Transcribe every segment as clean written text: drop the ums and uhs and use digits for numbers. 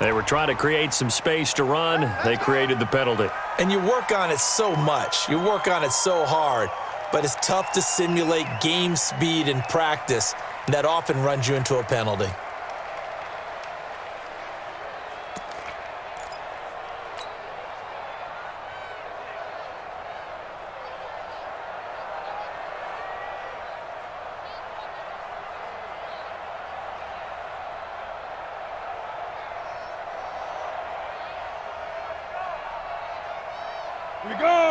They were trying to create some space to run. They created the penalty. And you work on it so much. You work on it so hard. But it's tough to simulate game speed in practice. And that often runs you into a penalty.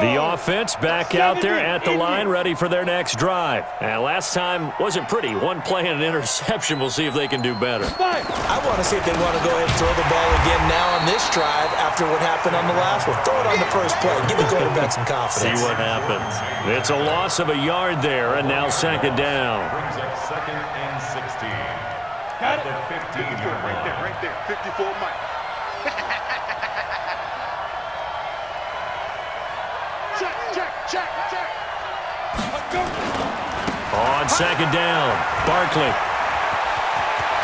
The offense back out there at the line, ready for their next drive. And last time wasn't pretty. One play and an interception. We'll see if they can do better. I want to see if they want to go ahead and throw the ball again now on this drive after what happened on the last one. Throw it on the first play. Give the quarterback some confidence. See what happens. It's a loss of a yard there, and now second down. Brings up second and 16. Got it. 15 right there. 54 Mike. Check. On second down, Barkley.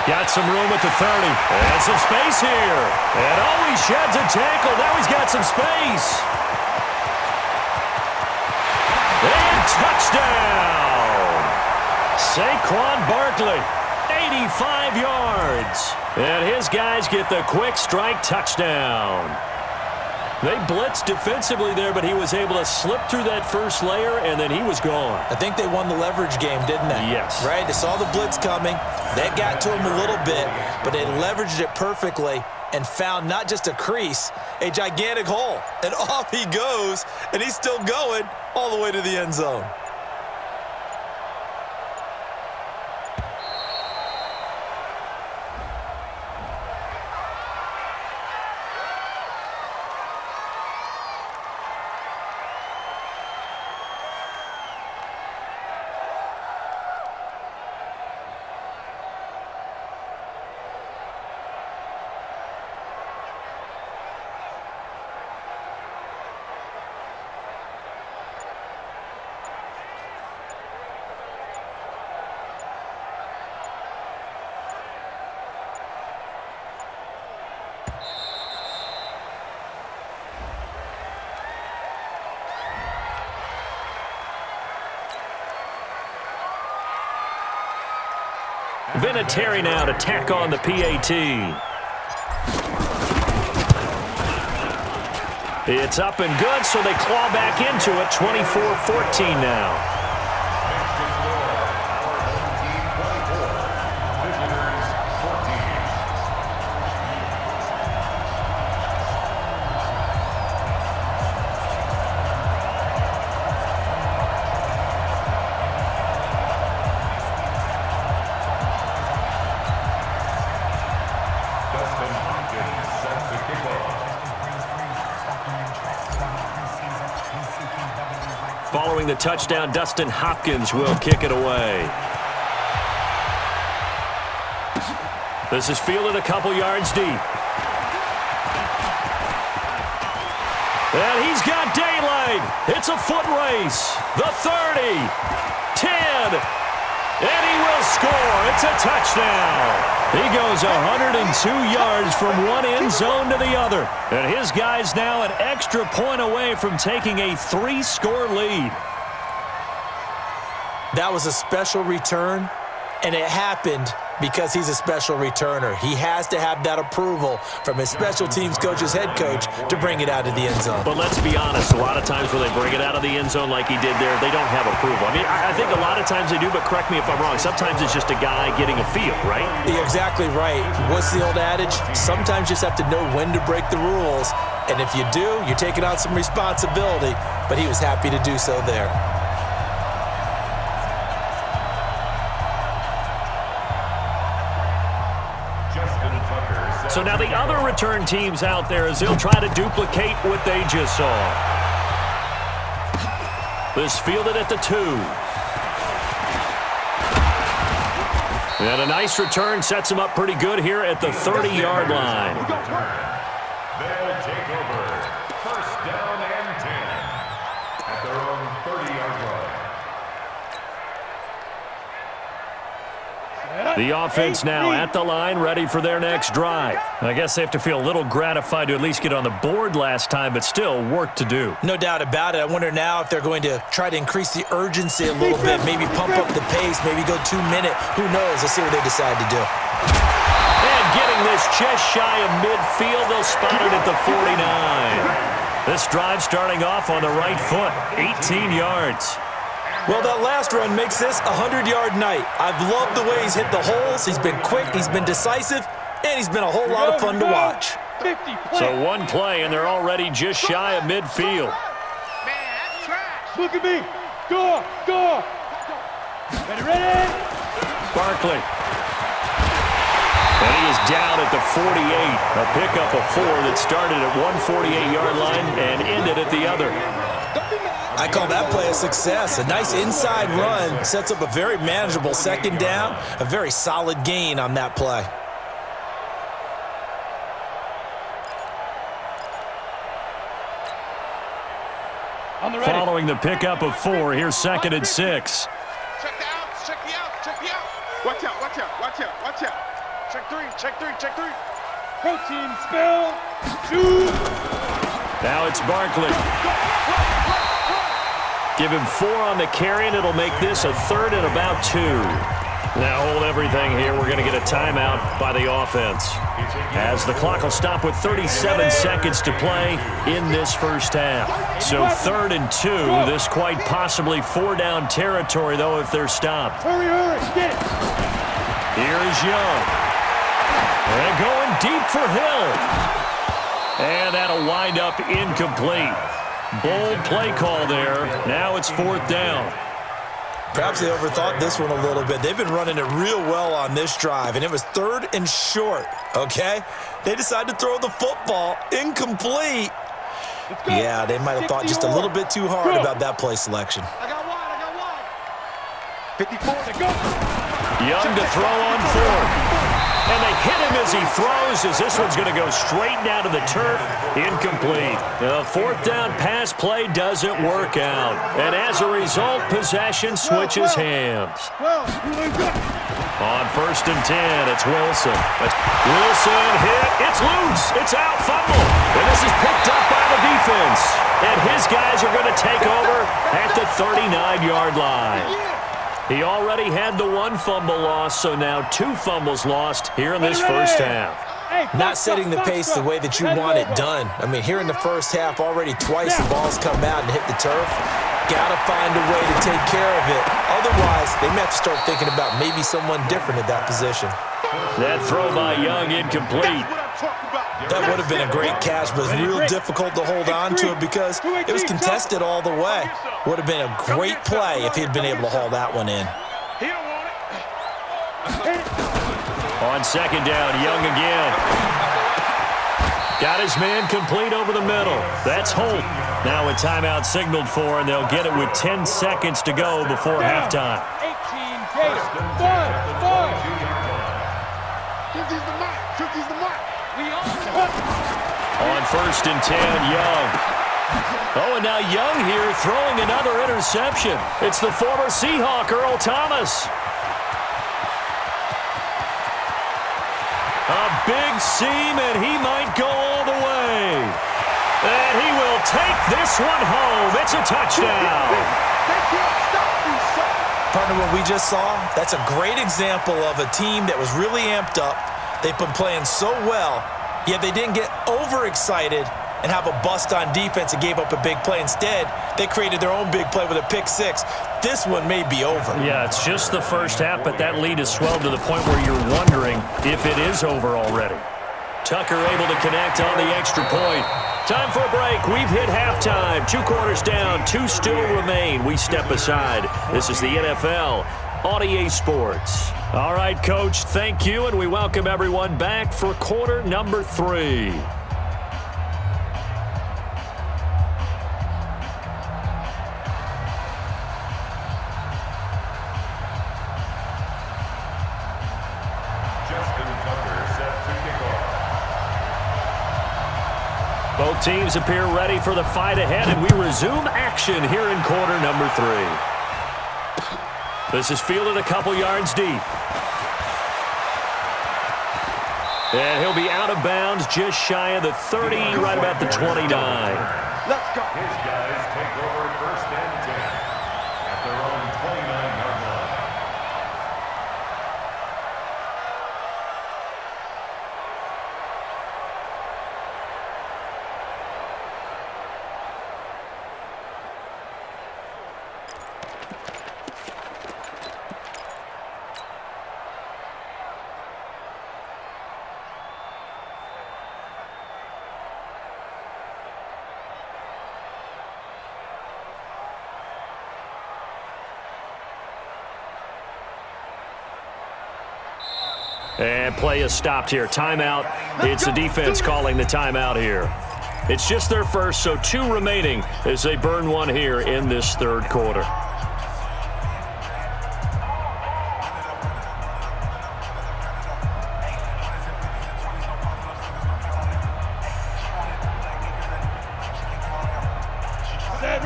Got some room at the 30. And some space here. And he sheds a tackle. Now he's got some space. And touchdown. Saquon Barkley, 85 yards. And his guys get the quick strike touchdown. They blitzed defensively there, but he was able to slip through that first layer, and then he was gone. I think they won the leverage game, didn't they? Yes. Right? They saw the blitz coming. That got to him a little bit, but they leveraged it perfectly and found not just a crease, a gigantic hole. And off he goes, and he's still going all the way to the end zone. Vinatieri now to tack on the PAT. It's up and good, so they claw back into it. 24-14 now. Following the touchdown, Dustin Hopkins will kick it away. This is fielded a couple yards deep. And he's got daylight. It's a foot race. The 30, 10, and he will score. It's a touchdown. He goes 102 yards from one end zone to the other. And his guy's now an extra point away from taking a 3-score lead. That was a special return, and it happened because he's a special returner. He has to have that approval from his special teams coach's head coach to bring it out of the end zone. But let's be honest, a lot of times when they bring it out of the end zone like he did there, they don't have approval. I mean, I think a lot of times they do, but correct me if I'm wrong. Sometimes it's just a guy getting a feel, right? You're exactly right. What's the old adage? Sometimes you just have to know when to break the rules. And if you do, you're taking on some responsibility. But he was happy to do so there. So now the other return teams out there as they'll try to duplicate what they just saw. This fielded at the 2. And a nice return sets him up pretty good here at the 30-yard line. They'll take over. First down and 10 at their own 30-yard line. The offense now at the line, ready for their next drive. I guess they have to feel a little gratified to at least get on the board last time, but still work to do. No doubt about it. I wonder now if they're going to try to increase the urgency a little bit, maybe pump up the pace, maybe go 2 minute. Who knows? Let's see what they decide to do. And getting this just shy of midfield, they'll spot it at the 49. This drive starting off on the right foot, 18 yards. Well, that last run makes this a 100-yard night. I've loved the way he's hit the holes. He's been quick, he's been decisive, and he's been a whole lot of fun to watch. So one play, and they're already just shy of midfield. Man, that's trash. Look at me. Go. Ready. Barkley. And he is down at the 48. A pickup of 4 that started at one 48-yard line and ended at the other. I call that play a success. A nice inside run sets up a very manageable second down, a very solid gain on that play. Following the pickup of 4, here's 2nd and 6. Check the outs, check the outs, check the outs. Watch out. Check three. Protein spill. Shoot. Now it's Barkley. Give him 4 on the carry, and it'll make this a 3rd and about 2. Now hold everything here. We're going to get a timeout by the offense, as the clock will stop with 37 seconds to play in this first half. So 3rd and 2. This quite possibly 4-down territory, though, if they're stopped. Hurry. Get it. Here is Young. And going deep for Hill. And that'll wind up incomplete. Bold play call there. Now it's 4th down. Perhaps they overthought this one a little bit. They've been running it real well on this drive, and it was 3rd and short, okay? They decided to throw the football incomplete. Yeah, they might have thought just a little bit too hard about that play selection. I got wide. 54 to go. Young to throw on 4th. And they hit him as he throws, as this one's going to go straight down to the turf. Incomplete. The 4th down pass play doesn't work out. And as a result, possession switches hands. On 1st and 10, it's Wilson. Wilson hit. It's loose. It's out. Fumble. And this is picked up by the defense. And his guys are going to take over at the 39-yard line. He already had the 1 fumble loss, so now 2 fumbles lost here in this first half. Not setting the pace the way that you want it done. I mean, here in the first half, already twice the ball's come out and hit the turf. Got to find a way to take care of it. Otherwise, they may have to start thinking about maybe someone different at that position. That throw by Young incomplete. That would have been a great catch, but it was real difficult to hold on to it because it was contested all the way. Would have been a great play if he had been able to haul that one in. On 2nd down, Young again. Got his man complete over the middle. That's Holt. Now a timeout signaled for, and they'll get it with 10 seconds to go before halftime. 18 Gator. 5. He's the mark. On 1st and 10, Young. Oh, and now Young here throwing another interception. It's the former Seahawk, Earl Thomas. A big seam, and he might go all the way. And he will take this one home. It's a touchdown. Partner, what we just saw, that's a great example of a team that was really amped up. They've been playing so well, yet they didn't get overexcited and have a bust on defense and gave up a big play. Instead, they created their own big play with a pick 6. This one may be over. Yeah, it's just the first half, but that lead has swelled to the point where you're wondering if it is over already. Tucker able to connect on the extra point. Time for a break. We've hit halftime. 2 quarters down, 2 still remain. We step aside. This is the NFL on EA Sports. All right, Coach, thank you, and we welcome everyone back for quarter number 3. Both teams appear ready for the fight ahead, and we resume action here in quarter number 3. This is fielded a couple yards deep. And he'll be out of bounds just shy of the 30, right about the 29. Let's go. His guys take over first and 10 at their own 29-yard line. And play is stopped here. Timeout. It's the defense calling the timeout here. It's just their first, so 2 remaining as they burn one here in this third quarter.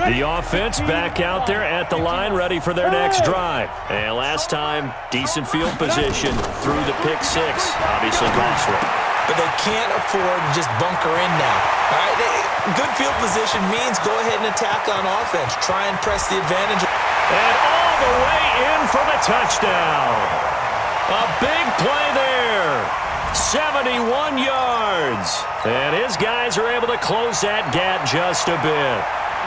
The offense back out there at the line, ready for their next drive. And last time, decent field position through the pick 6. Obviously costly. But they can't afford to just bunker in now. All right? Good field position means go ahead and attack on offense. Try and press the advantage. And all the way in for the touchdown. A big play there. 71 yards. And his guys are able to close that gap just a bit.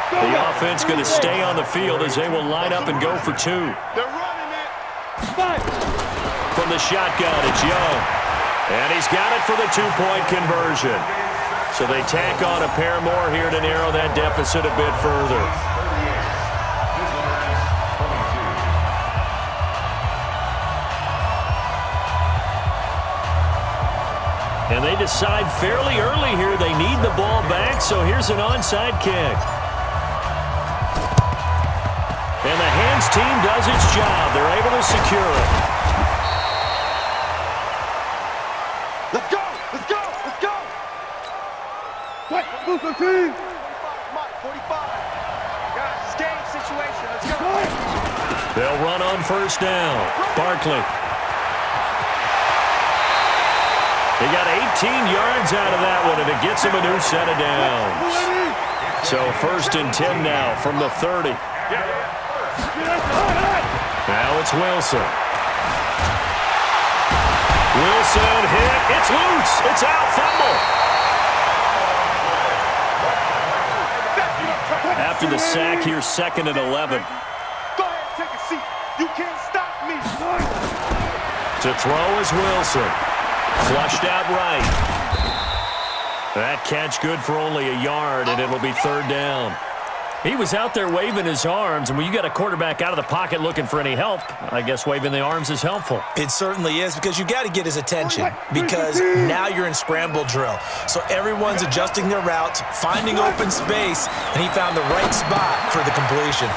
The offense going to stay on the field as they will line up and go for 2. They're running it. From the shotgun, it's Young. And he's got it for the 2-point conversion. So they tack on a pair more here to narrow that deficit a bit further. And they decide fairly early here they need the ball back, so here's an onside kick. And the hands team does its job. They're able to secure it. Let's go. Let's go. Let's go. What? Move the team. 45. Guys, it's game situation. Let's go. They'll run on first down. Barkley. They got 18 yards out of that one, and it gets them a new set of downs. So first and 10 now from the 30. Now it's Wilson. Wilson hit. It's loose. It's out. Fumble. After the sack here, 2nd and 11. Go ahead, take a seat. You can't stop me. To throw is Wilson. Flushed out right. That catch good for only a yard, and it'll be 3rd down. He was out there waving his arms, and when you got a quarterback out of the pocket looking for any help, I guess waving the arms is helpful. It certainly is, because you got to get his attention, because now you're in scramble drill. So everyone's adjusting their routes, finding open space, and he found the right spot for the completion.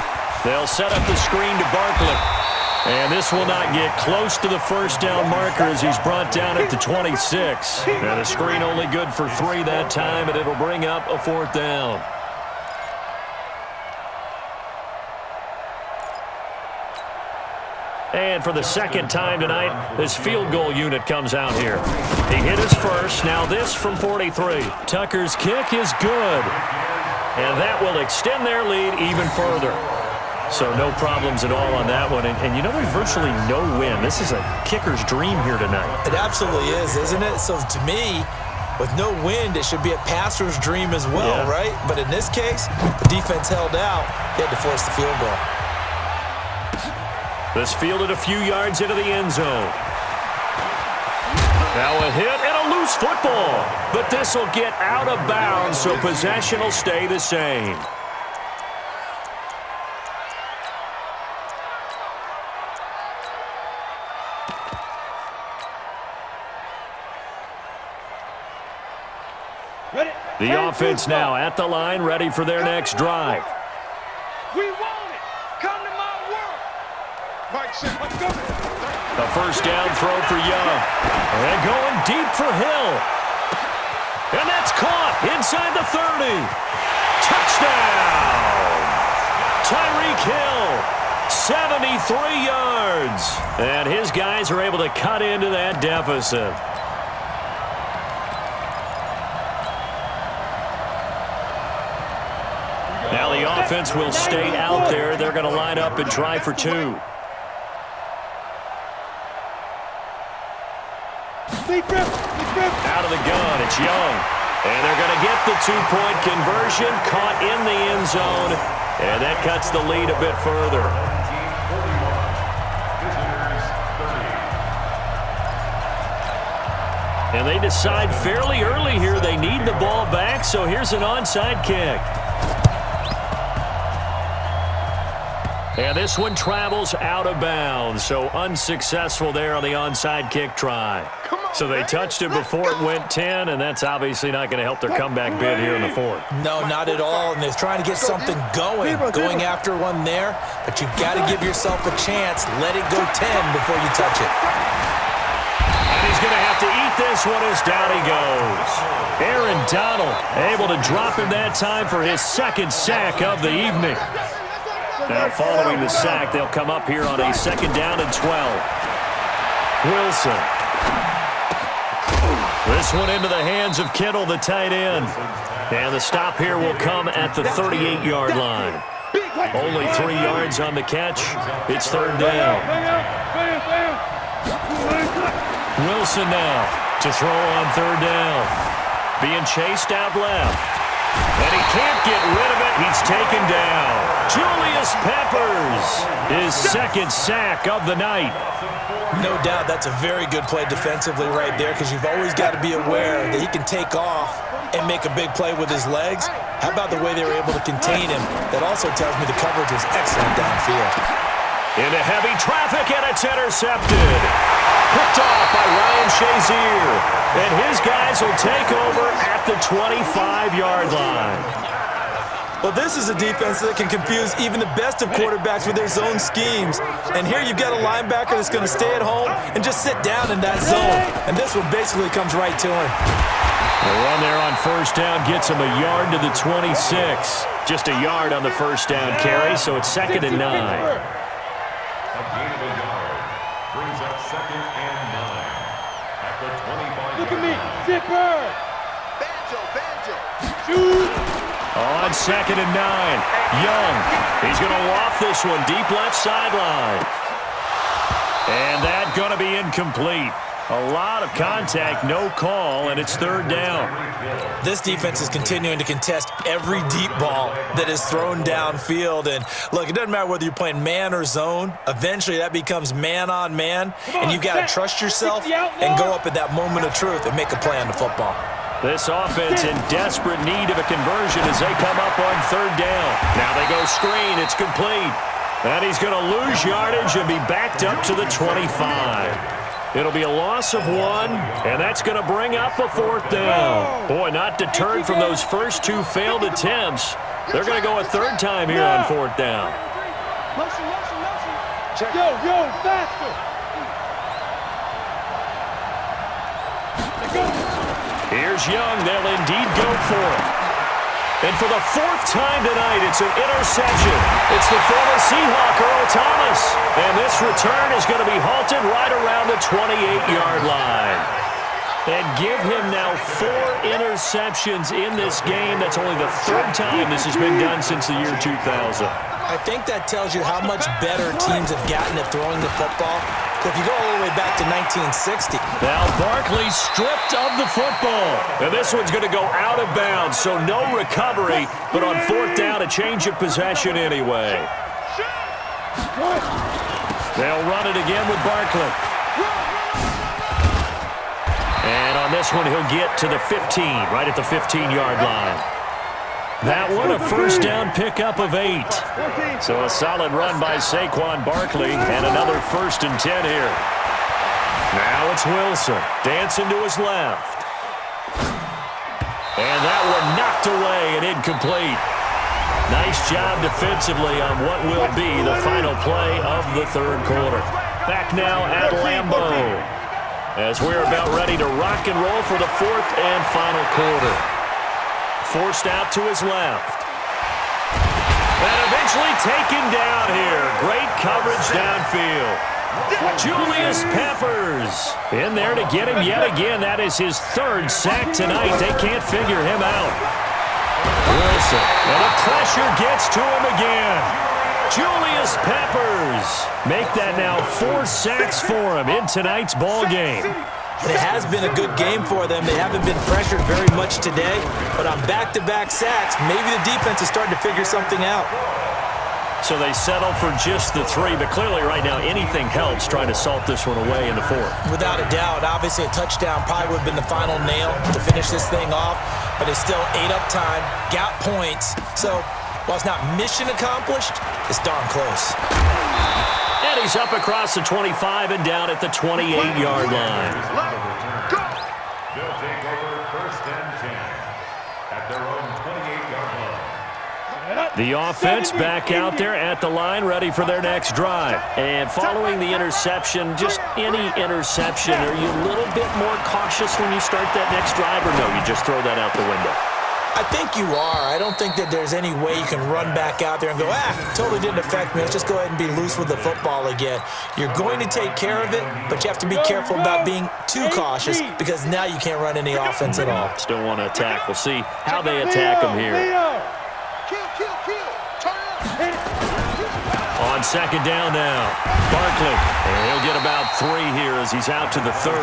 They'll set up the screen to Barkley. And this will not get close to the first down marker as he's brought down at the 26. And the screen only good for 3 that time, and it'll bring up a 4th down. And for the 2nd time tonight, this field goal unit comes out here. He hit his first. Now this from 43. Tucker's kick is good. And that will extend their lead even further. So no problems at all on that one. And you know, there's virtually no wind. This is a kicker's dream here tonight. It absolutely is, isn't it? So to me, with no wind, it should be a passer's dream as well, right? But in this case, the defense held out. They had to force the field goal. This fielded a few yards into the end zone. Now a hit and a loose football. But this will get out of bounds, so possession will stay the same. The offense now at the line, ready for their next drive. We want it. Come to my world. Mike, let's go. A first down throw for Young. And going deep for Hill. And that's caught inside the 30. Touchdown! Tyreek Hill, 73 yards. And his guys are able to cut into that deficit. offense will stay out there. They're going to line up and try for two. Out of the gun, it's Young. And they're going to get the two-point conversion, caught in the end zone, and that cuts the lead a bit further. And they decide fairly early here they need the ball back, so here's an onside kick. And this one travels out of bounds, so unsuccessful there on the onside kick try. So they touched it before it went 10, and that's obviously not going to help their comeback bid here in the fourth. No, not at all, and they're trying to get something going after one there, but you've got to give yourself a chance. Let it go 10 before you touch it. And he's going to have to eat this one as down he goes. Aaron Donald able to drop him that time for his second sack of the evening. Now following the sack, they'll come up here on a 2nd down and 12. Wilson. This one into the hands of Kittle, the tight end. And the stop here will come at the 38-yard line. Only 3 yards on the catch. It's 3rd down. Wilson now to throw on 3rd down. Being chased out left. And he can't get rid of it. He's taken down. Julius Peppers, his 2nd sack of the night. No doubt that's a very good play defensively right there, because you've always got to be aware that he can take off and make a big play with his legs. How about the way they were able to contain him? That also tells me the coverage was excellent downfield. Into heavy traffic, and it's intercepted. Picked off by Ryan Shazier. And his guys will take over at the 25-yard line. Well, this is a defense that can confuse even the best of quarterbacks with their zone schemes. And here you've got a linebacker that's going to stay at home and just sit down in that zone. And this one basically comes right to him. The run there on 1st down gets him a yard to the 26. Just a yard on the 1st down carry, so it's 2nd and 9. A gain of a yard brings up 2nd and 9 at the 25. Look at me, zipper. Banjo. Shoot. On 2nd and 9, Young. He's going to waft this one deep left sideline. And that's going to be incomplete. A lot of contact, no call, and it's 3rd down. This defense is continuing to contest every deep ball that is thrown downfield. And look, it doesn't matter whether you're playing man or zone. Eventually that becomes man on man, and you've got to trust yourself and go up at that moment of truth and make a play on the football. This offense in desperate need of a conversion as they come up on 3rd down. Now they go screen. It's complete. And he's going to lose yardage and be backed up to the 25. It'll be a loss of 1, and that's going to bring up a 4th down. Boy, not deterred from those first 2 failed attempts. They're going to go a 3rd time here on 4th down. Motion. Yo, faster. Here's Young. They'll indeed go for it. And for the 4th time tonight, it's an interception. It's the former Seahawk, Earl Thomas. And this return is going to be halted right around the 28-yard line. And give him now 4 interceptions in this game. That's only the 3rd time this has been done since the year 2000. I think that tells you how much better teams have gotten at throwing the football. If you go all the way back to 1960. Now Barkley stripped of the football. And this one's going to go out of bounds, so no recovery. But on 4th down, a change of possession anyway. They'll run it again with Barkley. And on this one, he'll get to the 15, right at the 15-yard line. That one, a 1st down pickup of 8. So a solid run by Saquon Barkley, and another 1st and 10 here. Now it's Wilson, dancing to his left. And that one knocked away and incomplete. Nice job defensively on what will be the final play of the 3rd quarter. Back now at Lambeau, as we're about ready to rock and roll for the 4th and final quarter. Forced out to his left. And eventually taken down here. Great coverage downfield. Julius Peppers in there to get him yet again. That is his 3rd sack tonight. They can't figure him out. Wilson, and the pressure gets to him again. Julius Peppers make that now 4 sacks for him in tonight's ball game. And it has been a good game for them. They haven't been pressured very much today, but on back-to-back sacks, maybe the defense is starting to figure something out. So they settle for just the 3, but clearly right now anything helps trying to salt this one away in the 4th. Without a doubt, obviously a touchdown probably would have been the final nail to finish this thing off, but it's still ate up time, got points. So while it's not mission accomplished, it's darn close. And he's up across the 25 and down at the 28-yard line. They'll take over 1st and 10 at their own 28-yard line. The offense back out there at the line, ready for their next drive. And following the interception, just any interception, are you a little bit more cautious when you start that next drive, or no, you just throw that out the window? I think you are. I don't think that there's any way you can run back out there and go, totally didn't affect me. Let's just go ahead and be loose with the football again. You're going to take care of it, but you have to be careful about being too cautious because now you can't run any offense at all. Still want to attack. We'll see how they attack them here. On 2nd down now, Barkley. And he'll get about 3 here as he's out to the 30.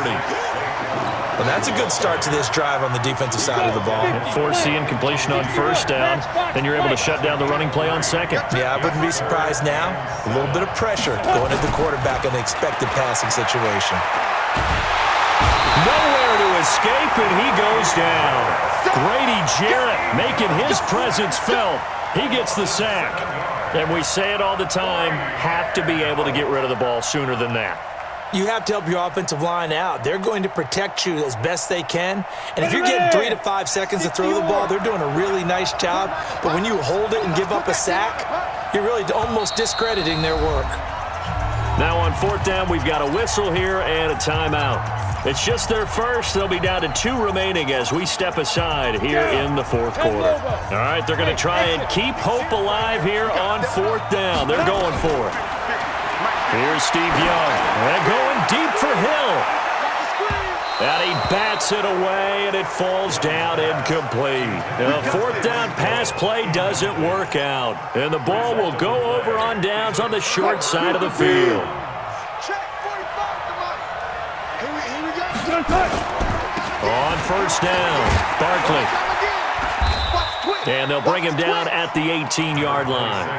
Well, that's a good start to this drive on the defensive side of the ball. Forcing incompletion on 1st down. Then you're able to shut down the running play on 2nd. Yeah, I wouldn't be surprised now. A little bit of pressure going at the quarterback in an expected passing situation. Nowhere to escape, and he goes down. Grady Jarrett making his presence felt. He gets the sack. And we say it all the time, have to be able to get rid of the ball sooner than that. You have to help your offensive line out. They're going to protect you as best they can. And if you're getting 3 to 5 seconds to throw the ball, they're doing a really nice job. But when you hold it and give up a sack, you're really almost discrediting their work. Now on 4th down, we've got a whistle here and a timeout. It's just their first. They'll be down to 2 remaining as we step aside here in the 4th quarter. All right, they're going to try and keep hope alive here on 4th down. They're going for it. Here's Steve Young. And going deep for Hill. And he bats it away, and it falls down incomplete. The 4th down pass play doesn't work out. And the ball will go over on downs on the short side of the field. On 1st down, Barkley. And they'll bring him down at the 18-yard line.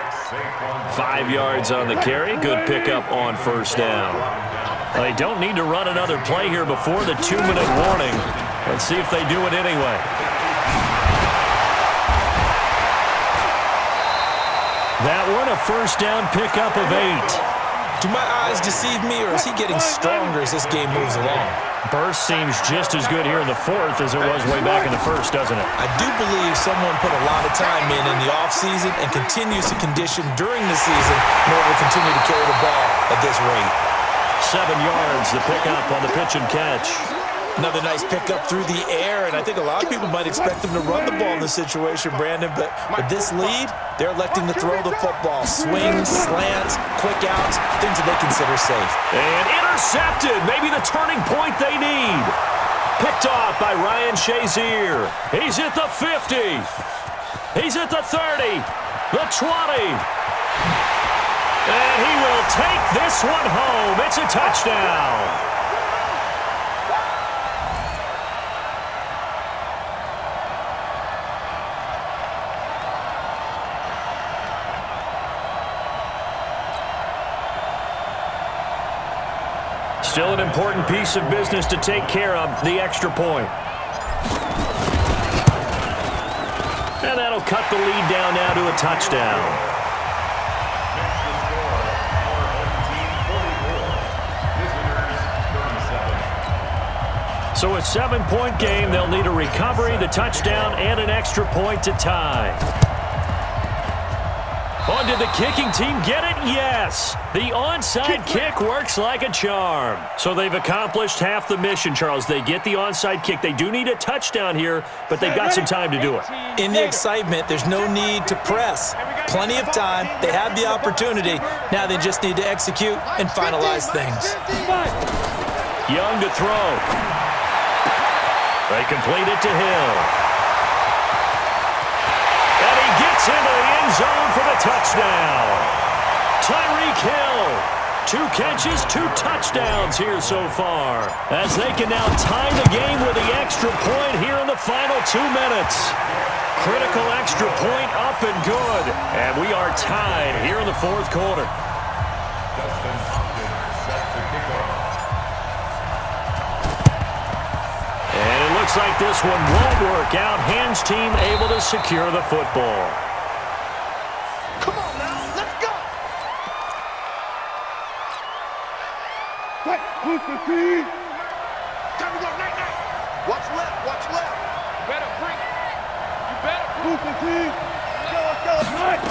5 yards on the carry. Good pickup on 1st down. They don't need to run another play here before the 2-minute warning. Let's see if they do it anyway. That one, a 1st down pickup of 8. Do my eyes deceive me, or is he getting stronger as this game moves along? Burst seems just as good here in the 4th as it was way back in the 1st, doesn't it? I do believe someone put a lot of time in the offseason and continues to condition during the season in order to continue to carry the ball at this rate. 7 yards, the pickup on the pitch and catch. Another nice pickup through the air, and I think a lot of people might expect them to run the ball in this situation, Brandon, but with this lead, they're electing to throw the football. Swings, slants, quick outs, things that they consider safe. And intercepted, maybe the turning point they need. Picked off by Ryan Shazier. He's at the 50. He's at the 30, the 20. And he will take this one home. It's a touchdown. Still an important piece of business to take care of, the extra point. And that'll cut the lead down now to a touchdown. So a 7-point game, they'll need a recovery, the touchdown, and an extra point to tie. Oh, did the kicking team get it? Yes. The onside kick works like a charm. So they've accomplished half the mission, Charles. They get the onside kick. They do need a touchdown here, but they've got some time to do it. In the excitement, there's no need to press. Plenty of time. They have the opportunity. Now they just need to execute and finalize things. Young to throw. They complete it to Hill. he gets into the end zone for the touchdown. Tyreek Hill, 2 catches, 2 touchdowns here so far, as they can now tie the game with the extra point here in the final 2 minutes. Critical extra point up and good, and we are tied here in the 4th quarter. And it looks like this one won't work out. Hands team able to secure the football. Come on now, let's go. Right, who's the team? Time to go, night. What's left? You better bring it. You better. Who's the team? Let's go, night.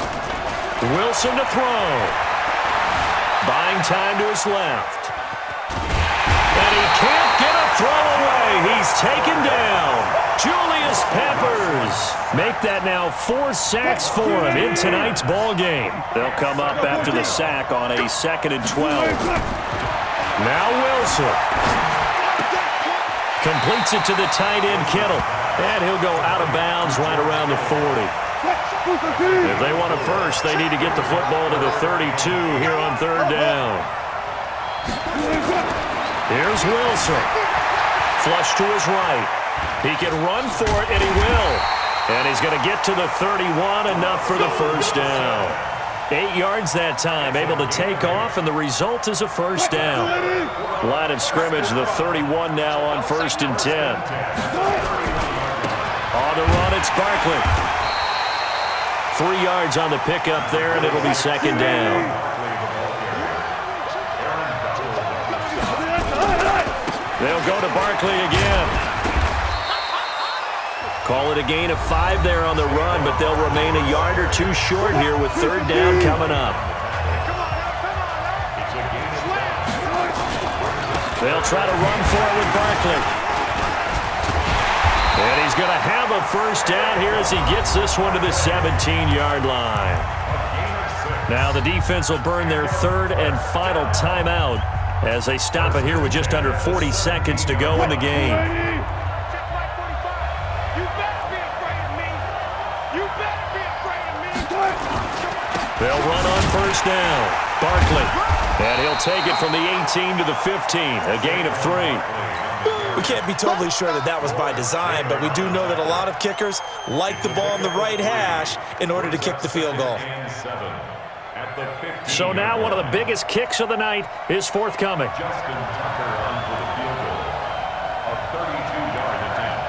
Wilson to throw. Buying time to his left. And he can't get a throw away. He's taken down. Julius Peppers. Make that now 4 sacks for him in tonight's ball game. They'll come up after the sack on a 2nd and 12. Now Wilson. Completes it to the tight end, Kittle. And he'll go out of bounds right around the 40. If they want a first, they need to get the football to the 32 here on 3rd down. Here's Wilson. Flush to his right. He can run for it, and he will. And he's going to get to the 31, enough for the first down. 8 yards that time, able to take off, and the result is a first down. Line of scrimmage, the 31 now on 1st and 10. On the run, it's Barkley. 3 yards on the pickup there, and it'll be 2nd down. They'll go to Barkley again. Call it a gain of 5 there on the run, but they'll remain a yard or 2 short here with 3rd down coming up. They'll try to run for it with Barkley. And he's going to have a first down here as he gets this one to the 17-yard line. Now the defense will burn their 3rd and final timeout as they stop it here with just under 40 seconds to go in the game. They'll run on first down. Barkley. And he'll take it from the 18 to the 15. A gain of 3. We can't be totally sure that that was by design, but we do know that a lot of kickers like the ball in the right hash in order to kick the field goal. So now one of the biggest kicks of the night is forthcoming. Justin Tucker on for the field goal. A 32-yard attempt.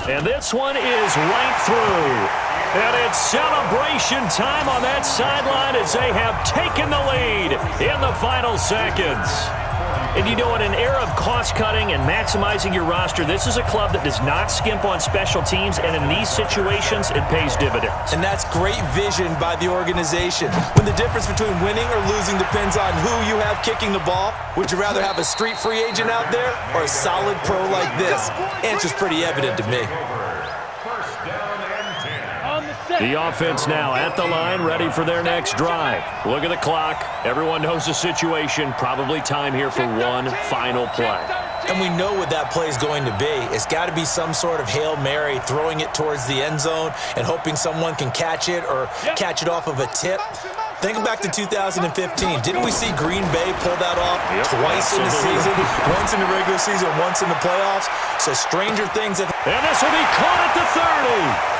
And this one is right through. And it's celebration time on that sideline as they have taken the lead in the final seconds. And you know, in an era of cost-cutting and maximizing your roster, this is a club that does not skimp on special teams, and in these situations, it pays dividends. And that's great vision by the organization. When the difference between winning or losing depends on who you have kicking the ball, would you rather have a street free agent out there or a solid pro like this? Answer's pretty evident to me. The offense now at the line, ready for their next drive. Look at the clock. Everyone knows the situation. Probably time here for one final play. And we know what that play is going to be. It's got to be some sort of Hail Mary, throwing it towards the end zone and hoping someone can catch it or catch it off of a tip. Think back to 2015. Didn't we see Green Bay pull that off twice in the season? Once in the regular season, once in the playoffs. So stranger things have... And this will be caught at the 30.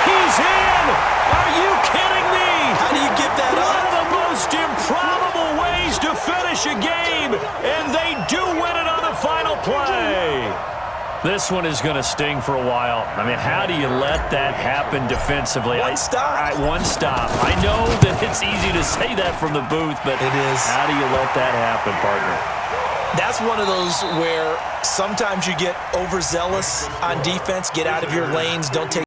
He's in! Are you kidding me? How do you get that up? One of the most improbable ways to finish a game, and they do win it on the final play. This one is going to sting for a while. I mean, how do you let that happen defensively? One stop. One stop. I know that it's easy to say that from the booth, but it is. How do you let that happen, partner? That's one of those where sometimes you get overzealous on defense, get out of your lanes, don't take